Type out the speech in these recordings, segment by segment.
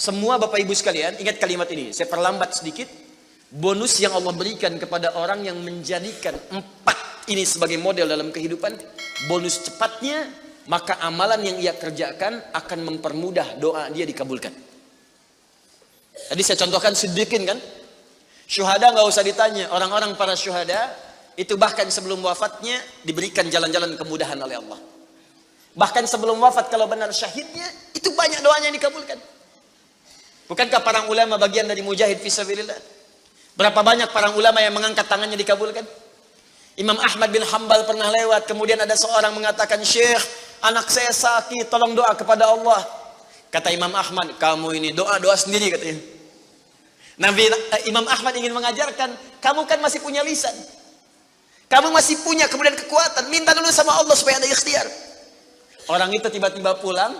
Semua Bapak Ibu sekalian, ingat kalimat ini. Saya perlambat sedikit. Bonus yang Allah berikan kepada orang yang menjadikan 4 ini sebagai model dalam kehidupan. Bonus cepatnya, maka amalan yang ia kerjakan akan mempermudah doa dia dikabulkan. Tadi saya contohkan sedikit kan. Syuhada nggak usah ditanya. Orang-orang para syuhada itu bahkan sebelum wafatnya diberikan jalan-jalan kemudahan oleh Allah. Bahkan sebelum wafat kalau benar syahidnya, itu banyak doanya yang dikabulkan. Bukankah para ulama bagian dari mujahid fisabilillah? Berapa banyak para ulama yang mengangkat tangannya dikabulkan? Imam Ahmad bin Hanbal pernah lewat, kemudian ada seorang mengatakan, "Syekh, anak saya sakit, tolong doa kepada Allah." Kata Imam Ahmad, "Kamu ini doa-doa sendiri," katanya. Imam Ahmad ingin mengajarkan, kamu kan masih punya lisan. Kamu masih punya kemudian kekuatan, minta dulu sama Allah supaya ada ikhtiar. Orang itu tiba-tiba pulang,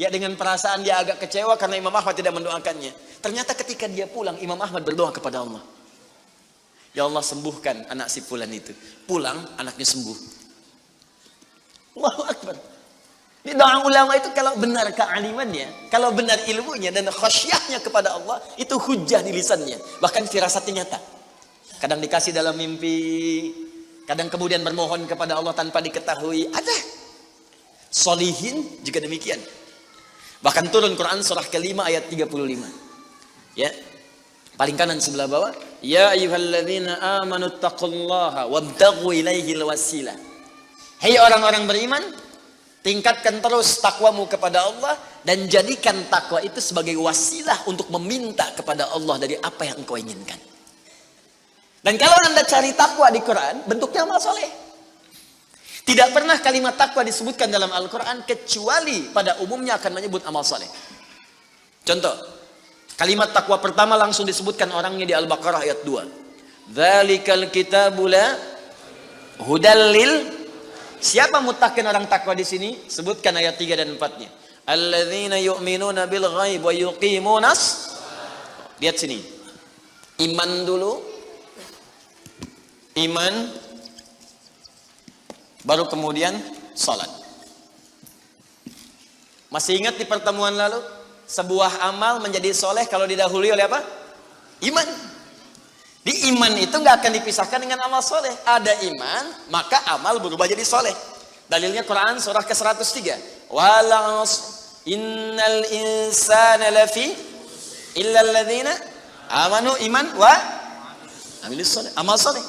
ya dengan perasaan dia agak kecewa karena Imam Ahmad tidak mendoakannya. Ternyata ketika dia pulang, Imam Ahmad berdoa kepada Allah. Ya Allah, sembuhkan anak si fulan itu. Pulang, anaknya sembuh. Allahu Akbar. Ini doa ulama itu kalau benar kealimannya, kalau benar ilmunya dan khasyahnya kepada Allah, itu hujah di lisannya. Bahkan firasatnya nyata. Kadang dikasih dalam mimpi, kadang kemudian bermohon kepada Allah tanpa diketahui. Ada. Solihin juga demikian. Bahkan turun Quran surah ke-5 ayat 35. Ya. Paling kanan sebelah bawah, ya ayyuhalladzina amanu taqullaha wabtaghu ilaihil wasilah. Hei orang-orang beriman, tingkatkan terus takwamu kepada Allah dan jadikan takwa itu sebagai wasilah untuk meminta kepada Allah dari apa yang engkau inginkan. Dan kalau Anda cari takwa di Quran, bentuknya amal soleh. Tidak pernah kalimat takwa disebutkan dalam Al-Quran kecuali pada umumnya akan menyebut amal soleh. Contoh, kalimat takwa pertama langsung disebutkan orangnya di Al-Baqarah ayat 2. Dzalikal kitabu la hudal lil. Siapa muttaqin orang takwa di sini? Sebutkan ayat 3 dan 4-nya. Alladzina yu'minuna bil ghaib wa yuqimunas. Lihat sini. Iman dulu. Iman baru kemudian salat. Masih ingat di pertemuan lalu? Sebuah amal menjadi soleh kalau didahului oleh apa? Iman. Di iman itu nggak akan dipisahkan dengan amal soleh. Ada iman, maka amal berubah jadi soleh. Dalilnya Quran surah ke-103. Wal innal insana lafi illa alladzina amanu iman wa amilus soleh. Amal soleh.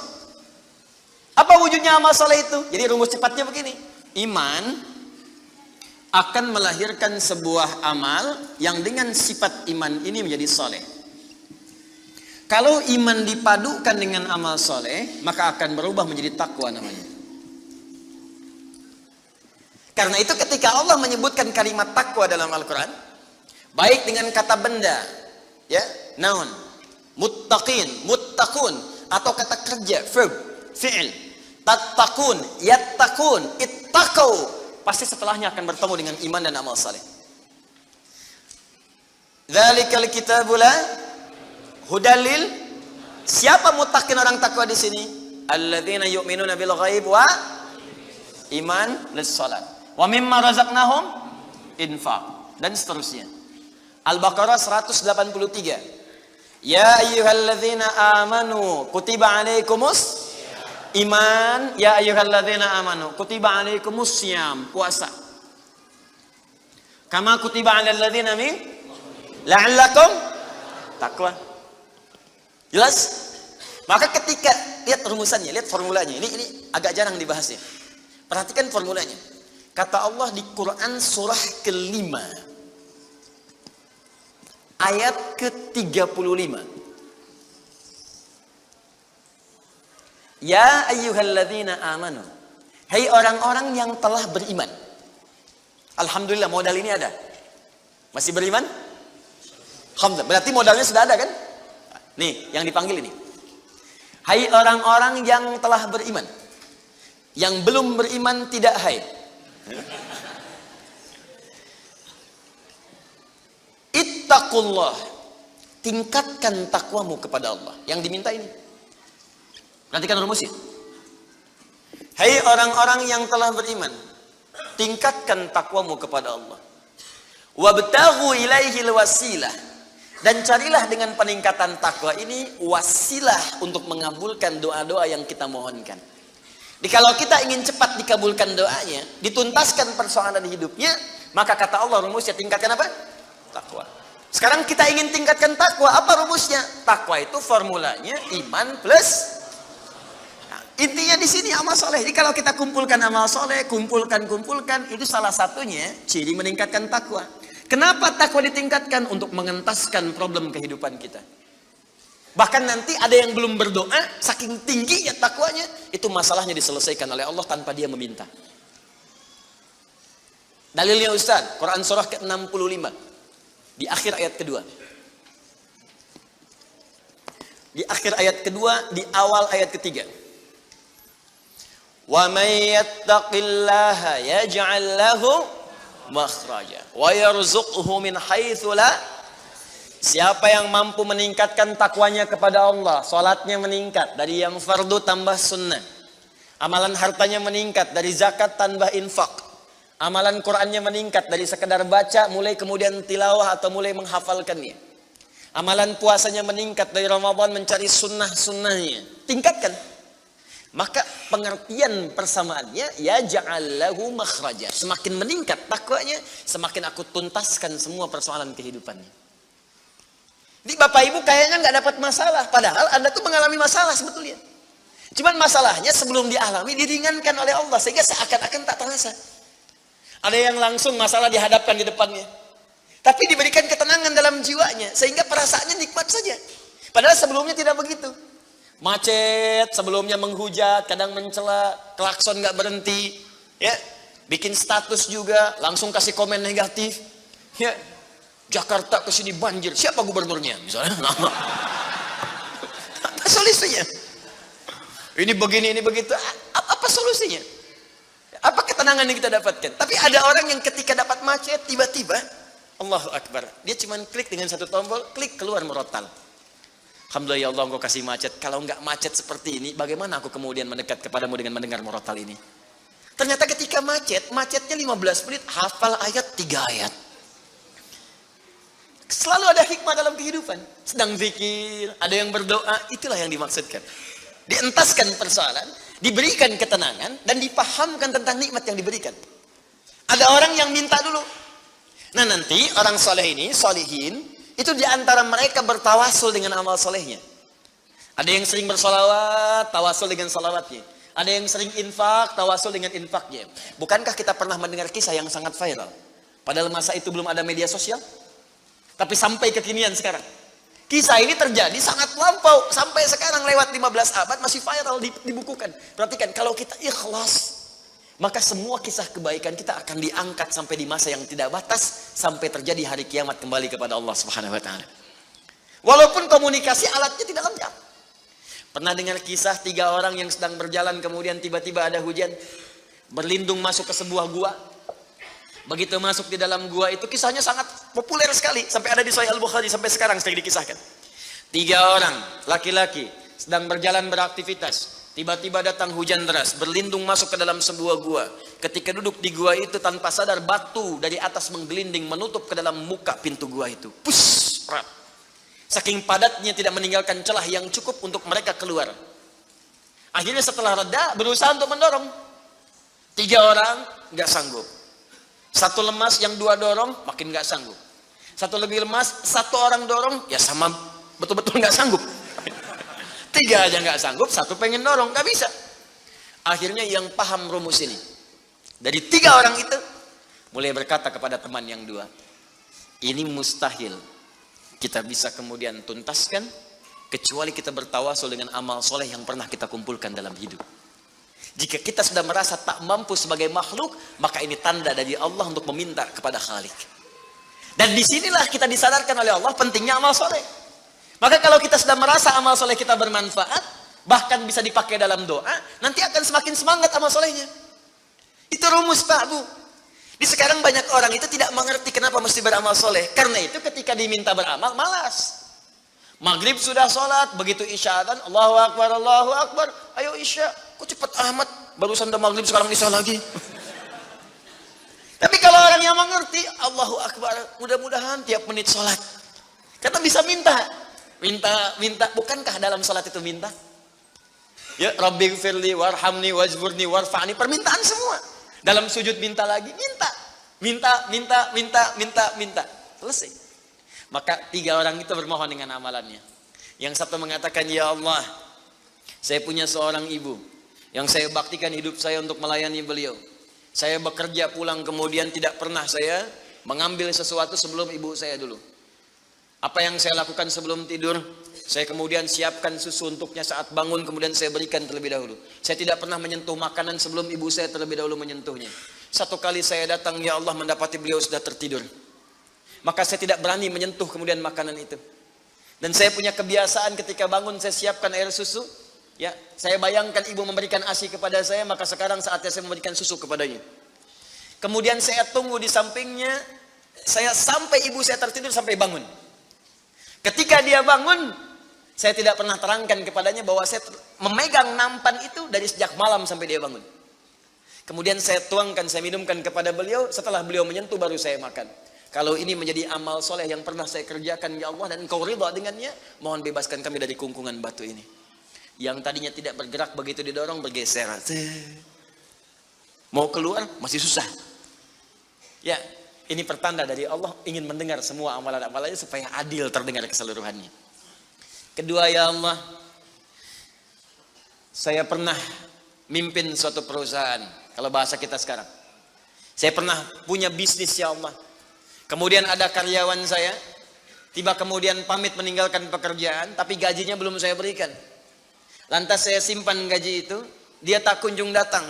Apa wujudnya amal soleh itu? Jadi rumus cepatnya begini. Iman akan melahirkan sebuah amal yang dengan sifat iman ini menjadi soleh. Kalau iman dipadukan dengan amal soleh, maka akan berubah menjadi takwa namanya. Karena itu ketika Allah menyebutkan kalimat takwa dalam Al-Quran, baik dengan kata benda, ya, noun, muttaqin, muttaqun, atau kata kerja, verb, fi'il, tattaqun, yattaqun, ittaqau, pasti setelahnya akan bertemu dengan iman dan amal saleh. Dzalikal kitabu la hudalil. Siapa muttaqin orang takwa di sini? Alladzina yu'minuna bil ghaib wa iman lis salat. Wa mimma razaqnahum infaq, dan seterusnya. Al-Baqarah 183. Ya ayyuhalladzina amanu kutiba alaikumus iman, ya ayyuhalladzina amanu kutiba alaikumus syiyam, puasa. Kama kutiba alal ladzina min la'allakum taqwa. Jelas? Maka ketika lihat rumusannya, lihat formulanya. Ini agak jarang dibahasnya. Perhatikan formulanya. Kata Allah di Quran surah ke-5 ayat ke-35. Ya ayyuhalladzina amanu. Hai orang-orang yang telah beriman. Alhamdulillah modal ini ada. Masih beriman? Alhamdulillah. Berarti modalnya sudah ada kan? Nih, yang dipanggil ini. Hai orang-orang yang telah beriman. Yang belum beriman tidak hai. Ittaqullah. Tingkatkan takwamu kepada Allah. Yang diminta ini. Perhatikan rumusnya. Hai orang-orang yang telah beriman, tingkatkan takwamu kepada Allah. Wabtaghu ilaihil wasilah. Dan carilah dengan peningkatan takwa ini wasilah untuk mengabulkan doa-doa yang kita mohonkan. Jadi kalau kita ingin cepat dikabulkan doanya, dituntaskan persoalan hidupnya, maka kata Allah rumusnya tingkatkan apa? Takwa. Sekarang kita ingin tingkatkan takwa, apa rumusnya? Takwa itu formulanya iman plus. Nah, intinya di sini amal soleh. Jadi kalau kita kumpulkan amal soleh, kumpulkan, itu salah satunya ciri meningkatkan takwa. Kenapa takwa ditingkatkan? Untuk mengentaskan problem kehidupan kita. Bahkan nanti ada yang belum berdoa, saking tingginya takwanya, itu masalahnya diselesaikan oleh Allah tanpa dia meminta. Dalilnya Ustaz, Quran surah ke-65, di akhir ayat kedua. Di akhir ayat kedua, di awal ayat ketiga. Wa may yattaqillaha yaj'al lahu makhraja wa yarzuqhu min haitsu la. Siapa yang mampu meningkatkan takwanya kepada Allah, salatnya meningkat dari yang fardu tambah sunnah, amalan hartanya meningkat dari zakat tambah infak, amalan Qur'annya meningkat dari sekedar baca mulai kemudian tilawah atau mulai menghafalkannya, amalan puasanya meningkat dari Ramadan mencari sunnah-sunnahnya, tingkatkan. Maka pengertian persamaannya ya ja'allahu makhraja. Semakin meningkat takwanya, semakin aku tuntaskan semua persoalan kehidupannya. Jadi Bapak Ibu kayaknya nggak dapat masalah, padahal Anda tuh mengalami masalah sebetulnya. Cuman masalahnya sebelum dialami diringankan oleh Allah sehingga seakan-akan tak terasa. Ada yang langsung masalah dihadapkan di depannya, tapi diberikan ketenangan dalam jiwanya sehingga perasaannya nikmat saja. Padahal sebelumnya tidak begitu. Macet, sebelumnya menghujat, kadang mencela, klakson nggak berhenti, ya, bikin status juga, langsung kasih komen negatif, ya, Jakarta kesini banjir, siapa gubernurnya, misalnya, apa solusinya? Ini begini, ini begitu, apa solusinya? Apa ketenangan yang kita dapatkan? Tapi ada orang yang ketika dapat macet, tiba-tiba, Allahu Akbar, dia cuma klik dengan satu tombol, klik keluar merotal. Alhamdulillah ya Allah engkau kasih macet. Kalau enggak macet seperti ini, bagaimana aku kemudian mendekat kepadamu dengan mendengar murotal ini? Ternyata ketika macetnya 15 menit, hafal ayat 3 ayat. Selalu ada hikmah dalam kehidupan. Sedang zikir, ada yang berdoa, itulah yang dimaksudkan. Dientaskan persoalan, diberikan ketenangan, dan dipahamkan tentang nikmat yang diberikan. Ada orang yang minta dulu. Nah nanti orang soleh ini, solihin, itu diantara mereka bertawasul dengan amal solehnya. Ada yang sering bersolawat, tawasul dengan solawatnya. Ada yang sering infak, tawasul dengan infaknya. Bukankah kita pernah mendengar kisah yang sangat viral? Padahal masa itu belum ada media sosial. Tapi sampai kekinian sekarang. Kisah ini terjadi sangat lampau. Sampai sekarang lewat 15 abad masih viral dibukukan. Perhatikan, kalau kita ikhlas, maka semua kisah kebaikan kita akan diangkat sampai di masa yang tidak batas, sampai terjadi hari kiamat kembali kepada Allah Subhanahu wa taala. Walaupun komunikasi alatnya tidak lengkap. Pernah dengar kisah 3 orang yang sedang berjalan kemudian tiba-tiba ada hujan, berlindung masuk ke sebuah gua. Begitu masuk di dalam gua itu, kisahnya sangat populer sekali sampai ada di Sahih Al-Bukhari, sampai sekarang sering dikisahkan. 3 orang laki-laki sedang berjalan beraktivitas. Tiba-tiba datang hujan deras, berlindung masuk ke dalam sebuah gua. Ketika duduk di gua itu tanpa sadar batu dari atas menggelinding menutup ke dalam muka pintu gua itu. Pus, rap. Saking padatnya tidak meninggalkan celah yang cukup untuk mereka keluar. Akhirnya setelah reda berusaha untuk mendorong. 3 orang nggak sanggup. 1 lemas, yang 2 dorong makin nggak sanggup. 1 lebih lemas, 1 orang dorong ya sama betul-betul nggak sanggup. 3 aja nggak sanggup, 1 pengen dorong, nggak bisa. Akhirnya yang paham rumus ini, dari 3 orang itu mulai berkata kepada teman yang 2, ini mustahil kita bisa kemudian tuntaskan kecuali kita bertawasul dengan amal soleh yang pernah kita kumpulkan dalam hidup. Jika kita sudah merasa tak mampu sebagai makhluk, maka ini tanda dari Allah untuk meminta kepada Khalik. Dan disinilah kita disadarkan oleh Allah pentingnya amal soleh. Maka kalau kita sudah merasa amal soleh kita bermanfaat, bahkan bisa dipakai dalam doa, nanti akan semakin semangat amal solehnya. Itu rumus Pak Bu. Di sekarang banyak orang itu tidak mengerti kenapa mesti beramal soleh. Karena itu ketika diminta beramal, malas. Maghrib sudah sholat, begitu isya adzan, Allahu Akbar, ayo isya. Kok cepat amat, barusan udah maghrib sekarang isya lagi. Tapi kalau orang yang ibunya mengerti, Allahu Akbar, mudah-mudahan tiap menit sholat. Kata bisa minta. Minta. Bukankah dalam sholat itu minta? Ya, Rabbighfirli warhamni wajburni warfa'ni. Permintaan semua. Dalam sujud minta lagi, minta. Selesai. Maka 3 orang itu bermohon dengan amalannya. Yang satu mengatakan, ya Allah, saya punya seorang ibu yang saya baktikan hidup saya untuk melayani beliau. Saya bekerja pulang kemudian tidak pernah saya mengambil sesuatu sebelum ibu saya dulu. Apa yang saya lakukan sebelum tidur, saya kemudian siapkan susu untuknya saat bangun, kemudian saya berikan terlebih dahulu. Saya tidak pernah menyentuh makanan sebelum ibu saya terlebih dahulu menyentuhnya. Satu kali saya datang, ya Allah, mendapati beliau sudah tertidur. Maka saya tidak berani menyentuh kemudian makanan itu. Dan saya punya kebiasaan ketika bangun saya siapkan air susu. Ya, saya bayangkan ibu memberikan ASI kepada saya, maka sekarang saatnya saya memberikan susu kepadanya. Kemudian saya tunggu di sampingnya, saya sampai ibu saya tertidur sampai bangun. Ketika dia bangun, saya tidak pernah terangkan kepadanya bahwa saya memegang nampan itu dari sejak malam sampai dia bangun. Kemudian saya tuangkan, saya minumkan kepada beliau, setelah beliau menyentuh baru saya makan. Kalau ini menjadi amal soleh yang pernah saya kerjakan, ya Allah, dan Engkau ridha dengannya, mohon bebaskan kami dari kungkungan batu ini. Yang tadinya tidak bergerak, begitu didorong bergeser. Mau keluar masih susah. Ya, ini pertanda dari Allah ingin mendengar semua amalan-amalannya supaya adil terdengar keseluruhannya. Kedua, ya Allah, saya pernah mimpin suatu perusahaan. Kalau bahasa kita sekarang, saya pernah punya bisnis, ya Allah. Kemudian ada karyawan saya, tiba kemudian pamit meninggalkan pekerjaan, tapi gajinya belum saya berikan. Lantas saya simpan gaji itu, dia tak kunjung datang.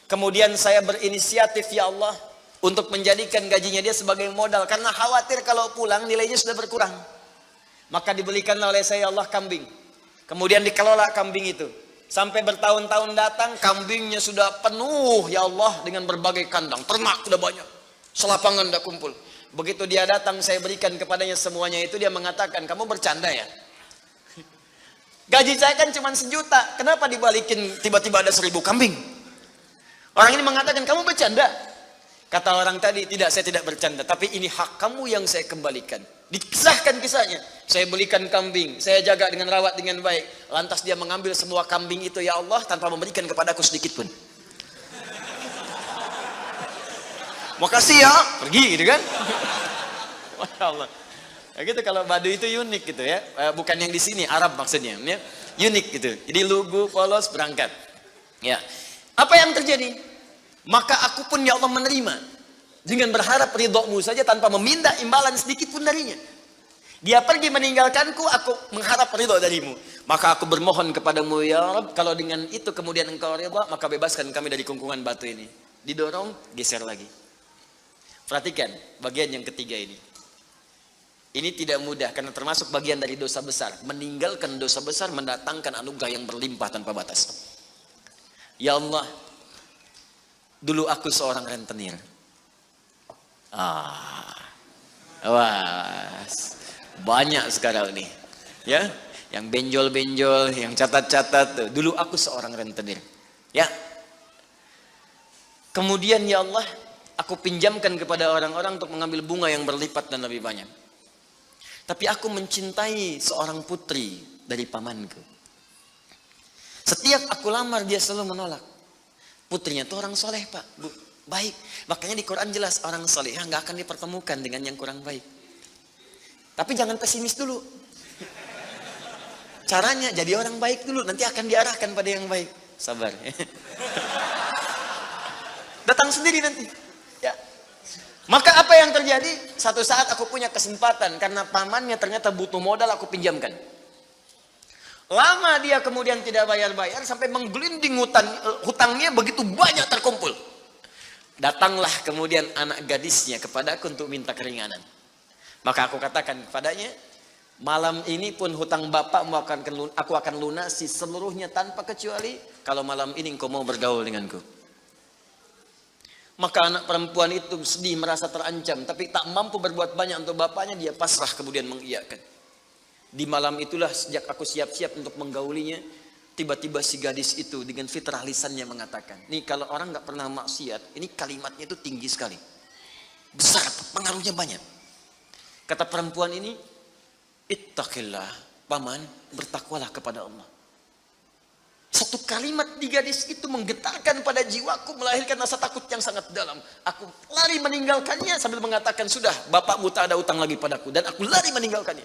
Kemudian saya berinisiatif, ya Allah, untuk menjadikan gajinya dia sebagai modal. Karena khawatir kalau pulang nilainya sudah berkurang. Maka dibelikanlah oleh saya, ya Allah, kambing. Kemudian dikelola kambing itu. Sampai bertahun-tahun datang, kambingnya sudah penuh, ya Allah, dengan berbagai kandang. Ternak sudah banyak. Selapangan sudah kumpul. Begitu dia datang, saya berikan kepadanya semuanya itu, dia mengatakan, kamu bercanda ya? Gaji saya kan cuma 1 juta, kenapa dibalikin tiba-tiba ada 1000 kambing? Orang ini mengatakan, kamu bercanda? Kata orang tadi, tidak, saya tidak bercanda, tapi ini hak kamu yang saya kembalikan. Dikisahkan kisahnya, saya belikan kambing, saya jaga dengan rawat dengan baik. Lantas dia mengambil semua kambing itu, ya Allah, tanpa memberikan kepadaku sedikit pun. Makasih ya, pergi gitu kan. Masya Allah. Ya gitu, kalau Baduy itu unik gitu ya. Bukan yang di sini, Arab maksudnya ya. Unik gitu. Jadi lugu, polos, berangkat. Ya. Apa yang terjadi? Maka aku pun, ya Allah, menerima. Dengan berharap ridhomu saja tanpa meminta imbalan sedikit pun darinya. Dia pergi meninggalkanku, aku mengharap ridho darimu. Maka aku bermohon kepadamu, ya Rabb, kalau dengan itu kemudian engkau ridho, maka bebaskan kami dari kungkungan batu ini. Didorong, geser lagi. Perhatikan bagian yang ketiga ini. Ini tidak mudah karena termasuk bagian dari dosa besar. Meninggalkan dosa besar mendatangkan anugerah yang berlimpah tanpa batas. Ya Allah, dulu aku seorang rentenir. Wah, banyak sekarang nih. Ya, yang benjol-benjol, yang catat-catat. Dulu aku seorang rentenir. Ya. Kemudian, ya Allah, aku pinjamkan kepada orang-orang untuk mengambil bunga yang berlipat dan lebih banyak. Tapi aku mencintai seorang putri dari pamanku. Setiap aku lamar dia selalu menolak. Putrinya itu orang soleh, Pak, Bu, baik. Makanya di Quran jelas orang soleh nggak akan dipertemukan dengan yang kurang baik. Tapi jangan pesimis dulu. Caranya jadi orang baik dulu, nanti akan diarahkan pada yang baik. Sabar. Datang sendiri nanti. Ya. Maka apa yang terjadi? Satu saat aku punya kesempatan karena pamannya ternyata butuh modal, aku pinjamkan. Lama dia kemudian tidak bayar-bayar sampai menggelinding hutangnya begitu banyak terkumpul. Datanglah kemudian anak gadisnya kepadaku untuk minta keringanan. Maka aku katakan kepadanya, malam ini pun hutang bapakmu aku akan lunasi seluruhnya tanpa kecuali kalau malam ini engkau mau bergaul denganku. Maka anak perempuan itu sedih, merasa terancam, tapi tak mampu berbuat banyak untuk bapaknya, dia pasrah kemudian mengiyakan. Di malam itulah sejak aku siap-siap untuk menggaulinya, tiba-tiba si gadis itu dengan fitrah lisannya mengatakan, nih kalau orang nggak pernah maksiat, ini kalimatnya itu tinggi sekali. Besar, pengaruhnya banyak. Kata perempuan ini, ittaqillah, paman, bertakwalah kepada Allah. Satu kalimat di gadis itu menggetarkan pada jiwaku, melahirkan rasa takut yang sangat dalam. Aku lari meninggalkannya sambil mengatakan, sudah, bapakmu tak ada utang lagi padaku. Dan aku lari meninggalkannya.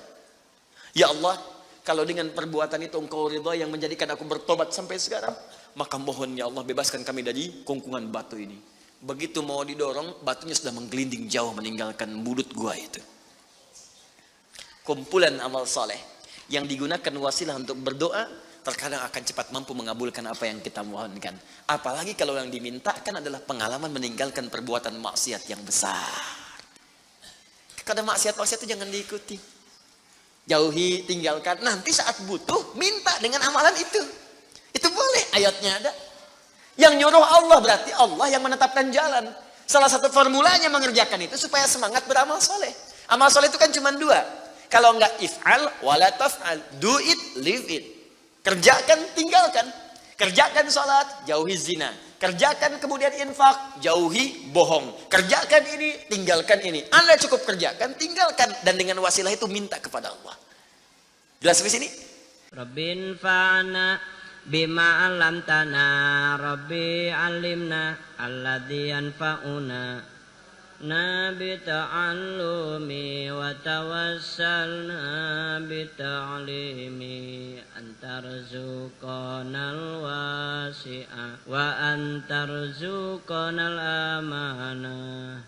Ya Allah, kalau dengan perbuatan itu engkau ridha yang menjadikan aku bertobat sampai sekarang, maka mohon ya Allah bebaskan kami dari kungkungan batu ini. Begitu mau didorong, batunya sudah menggelinding jauh meninggalkan mulut gua itu. Kumpulan amal soleh yang digunakan wasilah untuk berdoa, terkadang akan cepat mampu mengabulkan apa yang kita mohonkan. Apalagi kalau yang dimintakan adalah pengalaman meninggalkan perbuatan maksiat yang besar. Karena maksiat-maksiat itu jangan diikuti. Jauhi, tinggalkan. Nanti saat butuh, minta dengan amalan itu. Itu boleh, ayatnya ada. Yang nyuruh Allah berarti Allah yang menetapkan jalan. Salah satu formulanya mengerjakan itu supaya semangat beramal soleh. Amal soleh itu kan cuma dua. Kalau enggak if'al, wala taf'al. Do it, live it. Kerjakan, tinggalkan. Kerjakan sholat, jauhi zina. Kerjakan kemudian infak, jauhi bohong. Kerjakan ini, tinggalkan ini. Anda cukup kerjakan, tinggalkan. Dan dengan wasilah itu minta kepada Allah. Jelas di sini? Rabbin fa'ana bima alamtana, Rabbi alimna alladhi yanfa'una. Nabi ta'allumi wa tawassalna bi ta'limi antarzuqanal wasi'a wa antarzuqanal amanah.